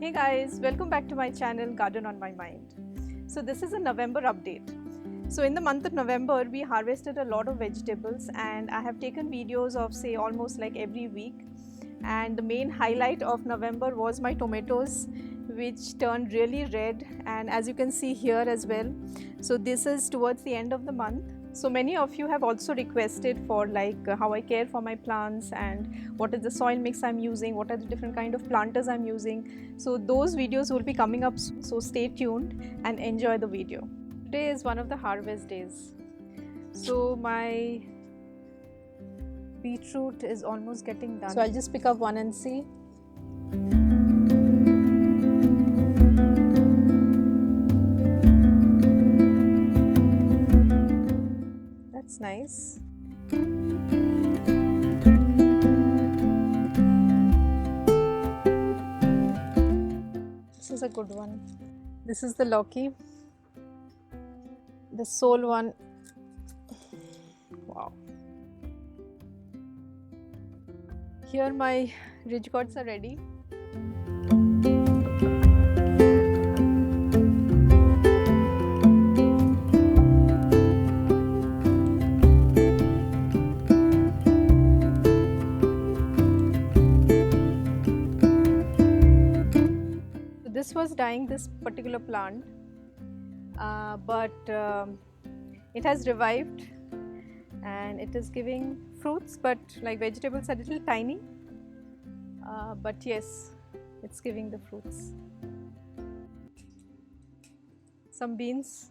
Hey guys, welcome back to my channel Garden on My Mind. So this is a November update. So in the month of November we harvested a lot of vegetables and I have taken videos of say almost like every week, and the main highlight of November was my tomatoes, which turned really red, and as you can see here as well. So this is towards the end of the month. So many of you have also requested for how I care for my plants and what is the soil mix I'm using, what are the different kind of planters I'm using. So those videos will be coming up soon, so stay tuned and enjoy the video. Today is one of the harvest days. So my beetroot is almost getting done. So I'll just pick up one and see. That's nice. This is a good one. This is the Loki. The sole one. Wow. Here my ridge gourds are ready. This was dying, this particular plant, but it has revived and it is giving fruits, but like vegetables are a little tiny, but yes, it's giving the fruits. Some beans.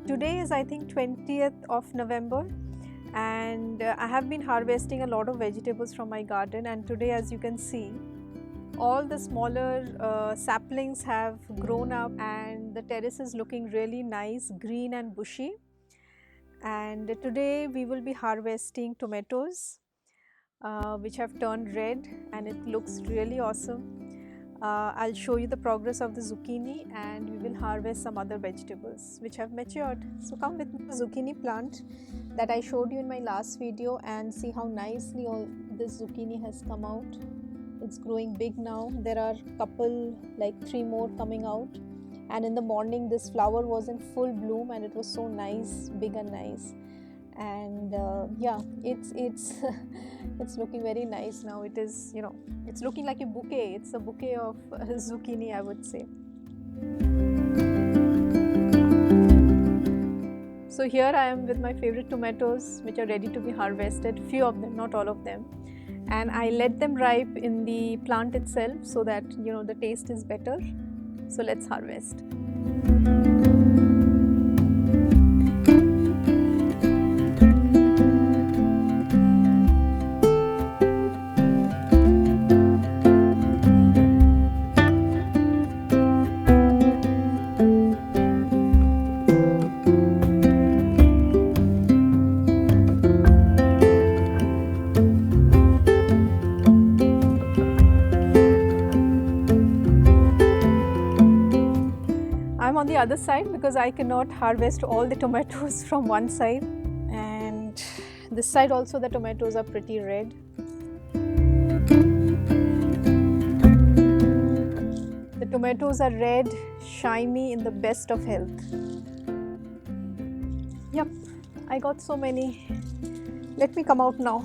Today is I think 20th of November, and I have been harvesting a lot of vegetables from my garden, and today, as you can see, all the smaller saplings have grown up and the terrace is looking really nice, green and bushy. And today we will be harvesting tomatoes which have turned red and it looks really awesome. I'll show you the progress of the zucchini and we will harvest some other vegetables which have matured. So come with the zucchini plant that I showed you in my last video and see how nicely all this zucchini has come out. It's growing big now. There are couple, like 3 more coming out, and in the morning this flower was in full bloom and it was so nice, big and nice. And yeah, it's it's looking very nice now. It is, you know, it's looking like a bouquet. It's a bouquet of zucchini, I would say. So here I am with my favorite tomatoes which are ready to be harvested, few of them, not all of them, and I let them ripe in the plant itself so that, you know, the taste is better. So let's harvest. I'm on the other side because I cannot harvest all the tomatoes from one side, and this side also the tomatoes are pretty red. The tomatoes are red, shiny, in the best of health. Yep, I got so many. Let me come out now.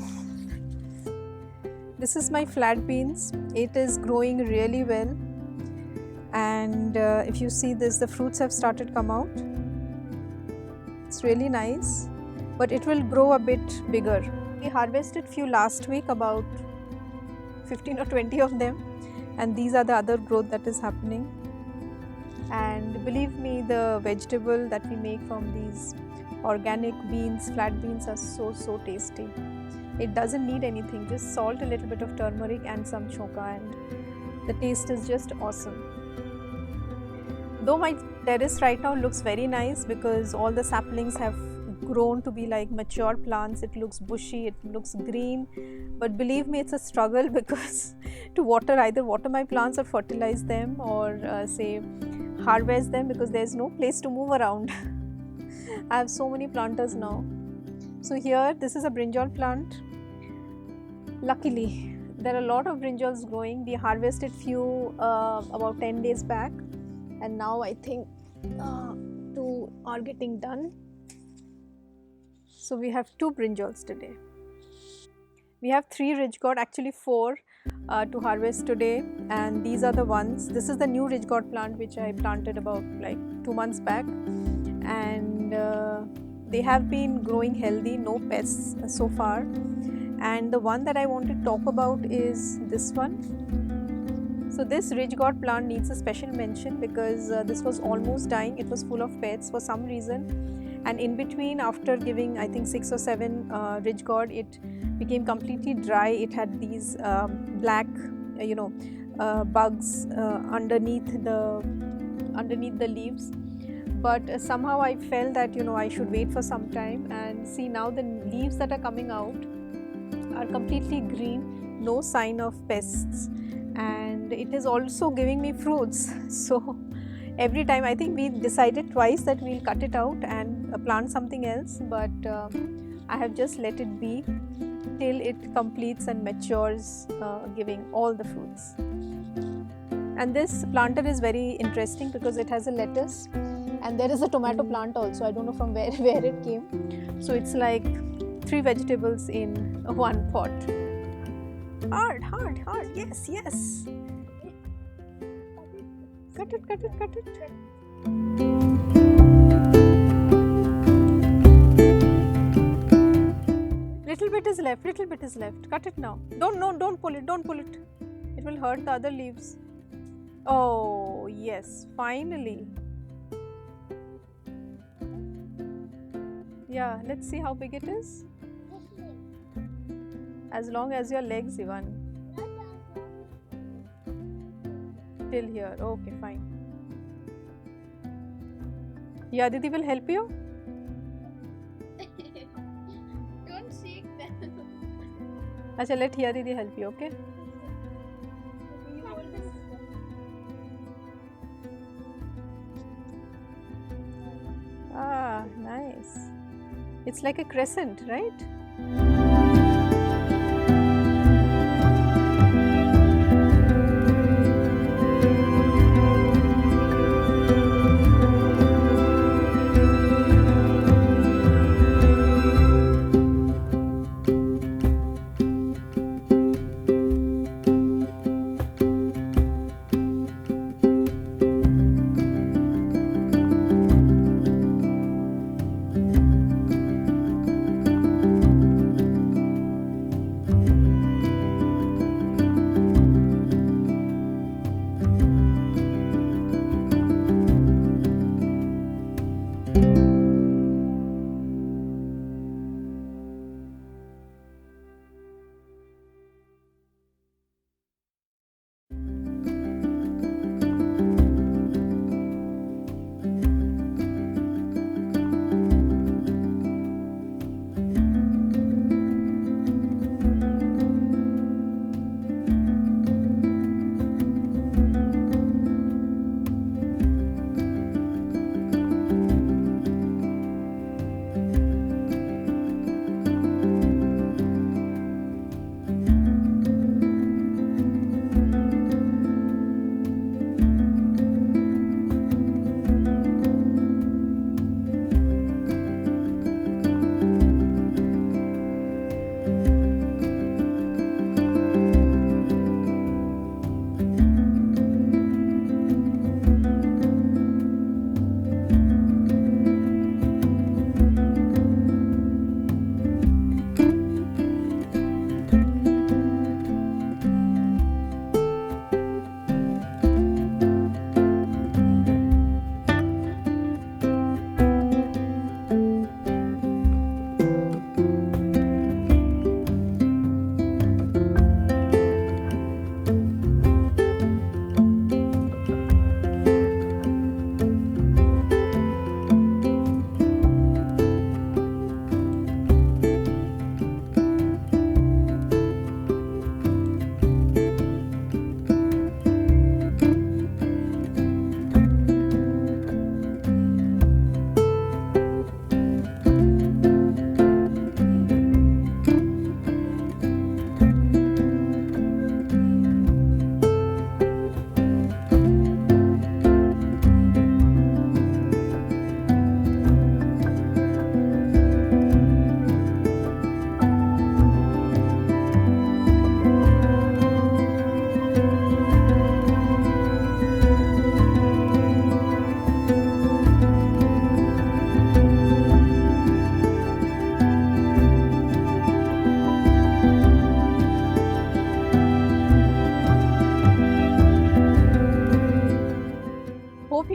This is my flat beans. It is growing really well. And if you see this, the fruits have started come out. It's really nice, but it will grow a bit bigger. We harvested few last week, about 15 or 20 of them, and these are the other growth that is happening. And believe me, the vegetable that we make from these organic beans, flat beans, are so tasty. It doesn't need anything, just salt, a little bit of turmeric and some choka, and the taste is just awesome. Though my terrace right now looks very nice because all the saplings have grown to be like mature plants, it looks bushy, it looks green, but believe me, it's a struggle because to either water my plants or fertilize them, or say harvest them, because there's no place to move around. I have so many planters now. So here, this is a brinjal plant. Luckily, there are a lot of brinjals growing. We harvested few about 10 days back, and now I think 2 are getting done. So we have 2 brinjals today. We have 3 ridge gourd, actually 4 to harvest today, and these are the ones. This is the new ridge gourd plant which I planted about like 2 months back, and they have been growing healthy, no pests so far. And the one that I want to talk about is this one. So this ridge gourd plant needs a special mention because this was almost dying. It was full of pests for some reason, and in between, after giving I think 6 or 7 ridge gourd, it became completely dry. It had these black bugs underneath the leaves, but somehow I felt that I should wait for some time, and see, now the leaves that are coming out are completely green, no sign of pests, and it is also giving me fruits. So every time, I think we decided twice that we'll cut it out and plant something else, but I have just let it be till it completes and matures, giving all the fruits. And this planter is very interesting because it has a lettuce, and there is a tomato plant also. I don't know from where it came. So it's like 3 vegetables in one pot. Hard, yes. Cut it. Little bit is left. Cut it now. Don't pull it. It will hurt the other leaves. Oh, yes, finally. Yeah, let's see how big it is. As long as your legs, Ivan. Till here. Okay, fine. Yeah, Didi will help you. Don't shake them. Acha, let Hiya Didi help you, okay? Ah, nice. It's like a crescent, right?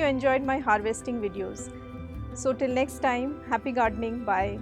you enjoyed my harvesting videos. So till next time, happy gardening. Bye.